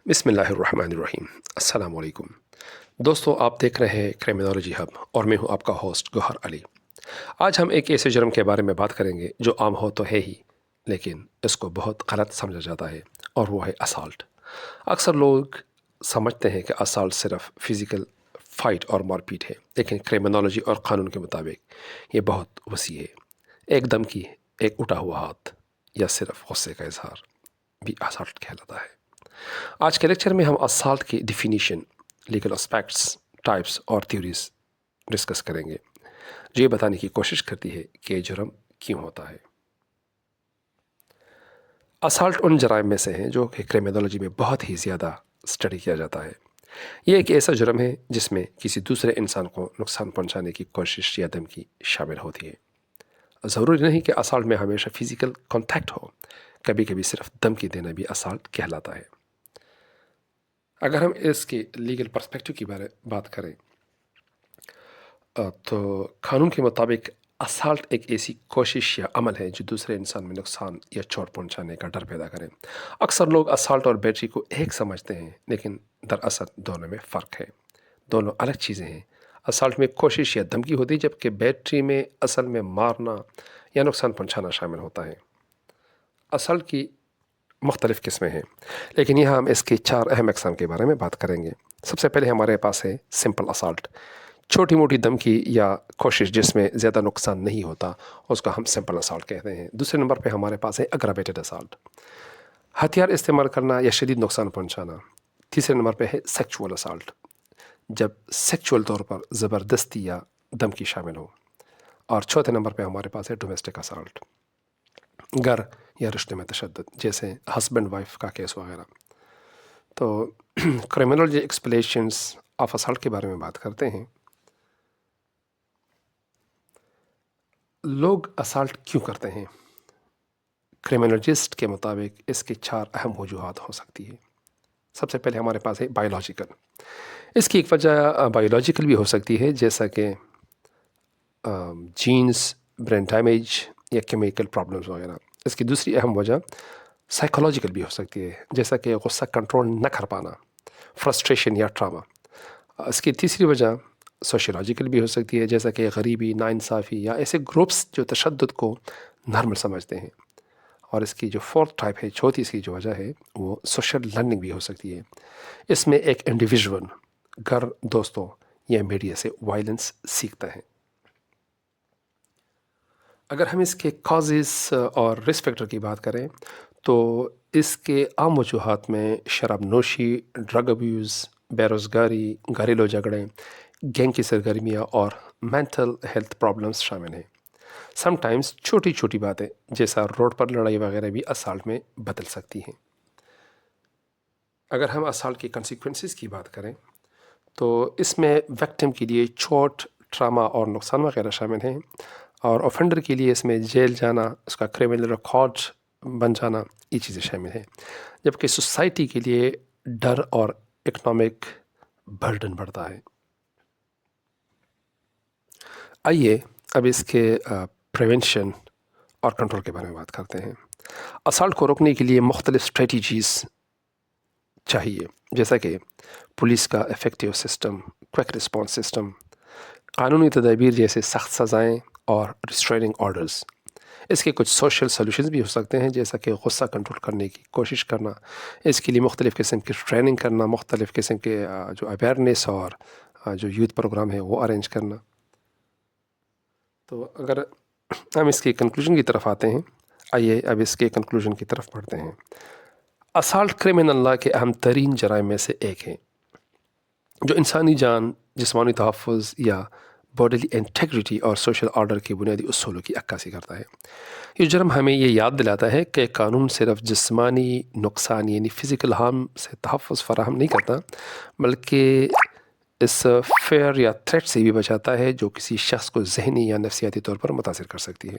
بسم اللہ الرحمن الرحیم۔ السلام علیکم دوستو، آپ دیکھ رہے ہیں کرائمنالوجی ہب اور میں ہوں آپ کا ہوسٹ گوہر علی۔ آج ہم ایک ایسے جرم کے بارے میں بات کریں گے جو عام ہو تو ہے ہی، لیکن اس کو بہت غلط سمجھا جاتا ہے، اور وہ ہے اسالٹ۔ اکثر لوگ سمجھتے ہیں کہ اسالٹ صرف فزیکل فائٹ اور مار پیٹ ہے، لیکن کرائمنالوجی اور قانون کے مطابق یہ بہت وسیع ہے۔ ایک دھمکی، ایک اٹھا ہوا ہاتھ یا صرف غصے کا اظہار بھی اسالٹ کہلاتا ہے۔ آج کے لیکچر میں ہم اسالٹ کی ڈیفینیشن، لیگل اسپیکٹس، ٹائپس اور تھیوریز ڈسکس کریں گے، جو یہ بتانے کی کوشش کرتی ہے کہ یہ جرم کیوں ہوتا ہے۔ اسالٹ ان جرائم میں سے ہیں جو کہ کرائمنالوجی میں بہت ہی زیادہ اسٹڈی کیا جاتا ہے۔ یہ ایک ایسا جرم ہے جس میں کسی دوسرے انسان کو نقصان پہنچانے کی کوشش یا دھمکی شامل ہوتی ہے۔ ضروری نہیں کہ اسالٹ میں ہمیشہ فزیکل کانٹیکٹ ہو، کبھی کبھی صرف دھمکی دینا بھی اسالٹ کہلاتا ہے۔ اگر ہم اس کی لیگل پرسپیکٹو کی بات کریں تو قانون کے مطابق اسالٹ ایک ایسی کوشش یا عمل ہے جو دوسرے انسان میں نقصان یا چوٹ پہنچانے کا ڈر پیدا کرے۔ اکثر لوگ اسالٹ اور بیٹری کو ایک سمجھتے ہیں، لیکن دراصل دونوں میں فرق ہے، دونوں الگ چیزیں ہیں۔ اسالٹ میں کوشش یا دھمکی ہوتی ہے، جبکہ بیٹری میں اصل میں مارنا یا نقصان پہنچانا شامل ہوتا ہے۔ اسالٹ کی مختلف قسمیں ہیں، لیکن یہاں ہم اس کی 4 اہم اقسام کے بارے میں بات کریں گے۔ سب سے پہلے ہمارے پاس ہے سمپل اسالٹ، چھوٹی موٹی دھمکی یا کوشش جس میں زیادہ نقصان نہیں ہوتا، اس کو ہم سمپل اسالٹ کہتے ہیں۔ دوسرے نمبر پہ ہمارے پاس ہے اگراویٹڈ اسالٹ، ہتھیار استعمال کرنا یا شدید نقصان پہنچانا۔ تیسرے نمبر پہ ہے سیکچول اسالٹ، جب سیکچول طور پر زبردستی یا دھمکی شامل ہو۔ اور چوتھے نمبر پہ ہمارے پاس ہے ڈومیسٹک اسالٹ، گھر یا رشتے میں تشدد، جیسے ہسبینڈ وائف کا کیس وغیرہ۔ تو کرائمنالوجی ایکسپلیشنز آف اسالٹ کے بارے میں بات کرتے ہیں۔ لوگ اسالٹ کیوں کرتے ہیں؟ کرائمنالوجسٹ کے مطابق اس کے 4 اہم وجوہات ہو سکتی ہے۔ سب سے پہلے ہمارے پاس ہے بایولوجیکل۔ اس کی ایک وجہ بایولوجیکل بھی ہو سکتی ہے، جیسا کہ جینز، برین ڈیمیج یا کیمیکل پرابلمز وغیرہ۔ اس کی دوسری اہم وجہ سائیکولوجیکل بھی ہو سکتی ہے، جیسا کہ غصہ کنٹرول نہ کر پانا، فرسٹریشن یا ٹراما۔ اس کی تیسری وجہ سوشیولوجیکل بھی ہو سکتی ہے، جیسا کہ غریبی، ناانصافی یا ایسے گروپس جو تشدد کو نارمل سمجھتے ہیں۔ اور اس کی جو 4th ٹائپ ہے، چوتھی اس کی جو وجہ ہے، وہ سوشل لرننگ بھی ہو سکتی ہے۔ اس میں ایک انڈیویژول گھر، دوستوں یا میڈیا سے وائلنس سیکھتا ہے۔ اگر ہم اس کے کازز اور رسک فیکٹر کی بات کریں تو اس کے عام وجوہات میں شراب نوشی، ڈرگ ابیوز، بے روزگاری، گھریلو جھگڑے، گینگ کی سرگرمیاں اور مینٹل ہیلتھ پرابلمس شامل ہیں۔ سم ٹائمز چھوٹی چھوٹی باتیں جیسا روڈ پر لڑائی وغیرہ بھی اسالٹ میں بدل سکتی ہیں۔ اگر ہم اسالٹ کی کنسیکوینسز کی بات کریں تو اس میں وکٹم کے لیے چوٹ، ٹراما اور نقصان وغیرہ شامل ہیں، اور اوفینڈر کے لیے اس میں جیل جانا، اس کا کرمنل ریکارڈ بن جانا، یہ چیزیں شامل ہیں۔ جبکہ سوسائٹی کے لیے ڈر اور اکنامک برڈن بڑھتا ہے۔ آئیے اب اس کے پریونشن اور کنٹرول کے بارے میں بات کرتے ہیں۔ اسالٹ کو روکنے کے لیے مختلف اسٹریٹجیز چاہیے، جیسا کہ پولیس کا effective system, quick response system, قانونی تدابیر جیسے سخت سزائیں اور ریسٹریننگ آرڈرز۔ اس کے کچھ سوشل سولوشنز بھی ہو سکتے ہیں، جیسا کہ غصہ کنٹرول کرنے کی کوشش کرنا، اس کے لیے مختلف قسم کی ٹریننگ کرنا، مختلف قسم کے جو اویئرنیس اور جو یوتھ پروگرام ہے وہ ارینج کرنا۔ تو اگر ہم اس کی کنکلوژن کی طرف آتے ہیں، آئیے اب اس کے کنکلوژن کی طرف بڑھتے ہیں۔ اسالٹ کرائمنل لا کے اہم ترین جرائم میں سے ایک ہے، جو انسانی جان، جسمانی تحفظ یا باڈیلی انٹیگریٹی اور سوشل آرڈر کے بنیادی اصولوں کی عکاسی کرتا ہے۔ یہ جرم ہمیں یہ یاد دلاتا ہے کہ قانون صرف جسمانی نقصان یعنی فزیکل ہارم سے تحفظ فراہم نہیں کرتا، بلکہ اس فیئر یا تھریٹ سے بھی بچاتا ہے جو کسی شخص کو ذہنی یا نفسیاتی طور پر متاثر کر سکتی ہے۔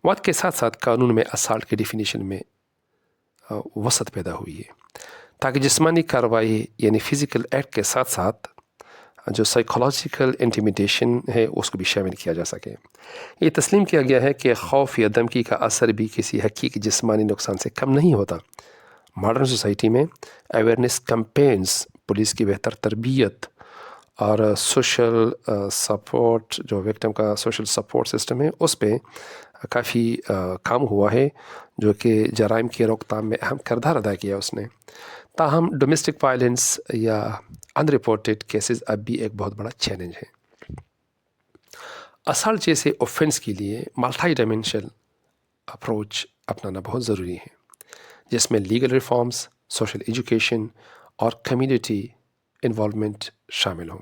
وقت کے ساتھ ساتھ قانون میں اسالٹ کی ڈیفینیشن میں وسعت پیدا ہوئی ہے، تاکہ جسمانی کارروائی یعنی فزیکل ایکٹ کے ساتھ ساتھ جو سائیکولوجیکل انٹیمیڈیشن ہے اس کو بھی شامل کیا جا سکے۔ یہ تسلیم کیا گیا ہے کہ خوف یا دھمکی کا اثر بھی کسی حقیقی جسمانی نقصان سے کم نہیں ہوتا، ماڈرن سوسائٹی میں اویئرنیس کمپینز، پولیس کی بہتر تربیت اور سوشل سپورٹ، جو وکٹم کا سوشل سپورٹ سسٹم ہے اس پہ کافی کام ہوا ہے، جو کہ جرائم کی روک تھام میں اہم کردار ادا کیا اس نے۔ تاہم ڈومیسٹک وائلنس یا ان رپورٹڈ کیسز اب بھی ایک بہت بڑا چیلنج ہے۔ اسالٹ جیسے اوفینس کے لیے ملٹی ڈائمینشنل اپروچ اپنانا بہت ضروری ہے، جس میں لیگل ریفارمز، سوشل ایجوکیشن اور کمیونٹی انوالومنٹ شامل ہوں۔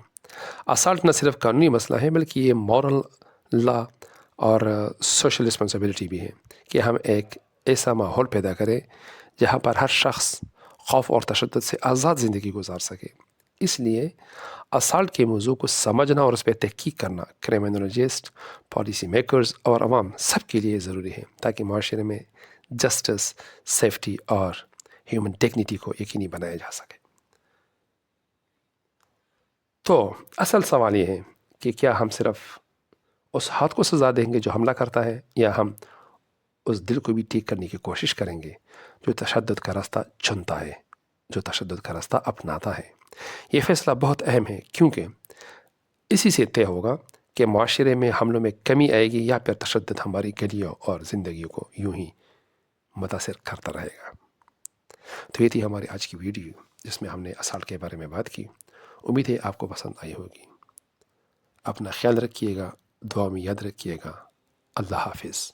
اسالٹ نہ صرف قانونی مسئلہ ہے بلکہ یہ مورل لا اور سوشل رسپانسبلٹی بھی ہے کہ ہم ایک ایسا ماحول پیدا کریں جہاں پر ہر شخص خوف اور تشدد سے آزاد زندگی گزار سکے۔ اس لیے اسالٹ کے موضوع کو سمجھنا اور اس پہ تحقیق کرنا کرمنالوجسٹ، پالیسی میکرز اور عوام سب کے لیے ضروری ہے، تاکہ معاشرے میں جسٹس، سیفٹی اور ہیومن ڈگنیٹی کو یقینی بنایا جا سکے۔ تو اصل سوال یہ ہے کہ کیا ہم صرف اس ہاتھ کو سزا دیں گے جو حملہ کرتا ہے، یا ہم اس دل کو بھی ٹھیک کرنے کی کوشش کریں گے جو تشدد کا راستہ چنتا ہے، جو تشدد کا راستہ اپناتا ہے؟ یہ فیصلہ بہت اہم ہے، کیونکہ اسی سے طے ہوگا کہ معاشرے میں حملوں میں کمی آئے گی یا پھر تشدد ہماری گلیوں اور زندگیوں کو یوں ہی متاثر کرتا رہے گا۔ تو یہ تھی ہماری آج کی ویڈیو، جس میں ہم نے اسالٹ کے بارے میں بات کی۔ امید ہے آپ کو پسند آئی ہوگی۔ اپنا خیال رکھیے گا، دعا میں یاد رکھیے گا۔ اللہ حافظ۔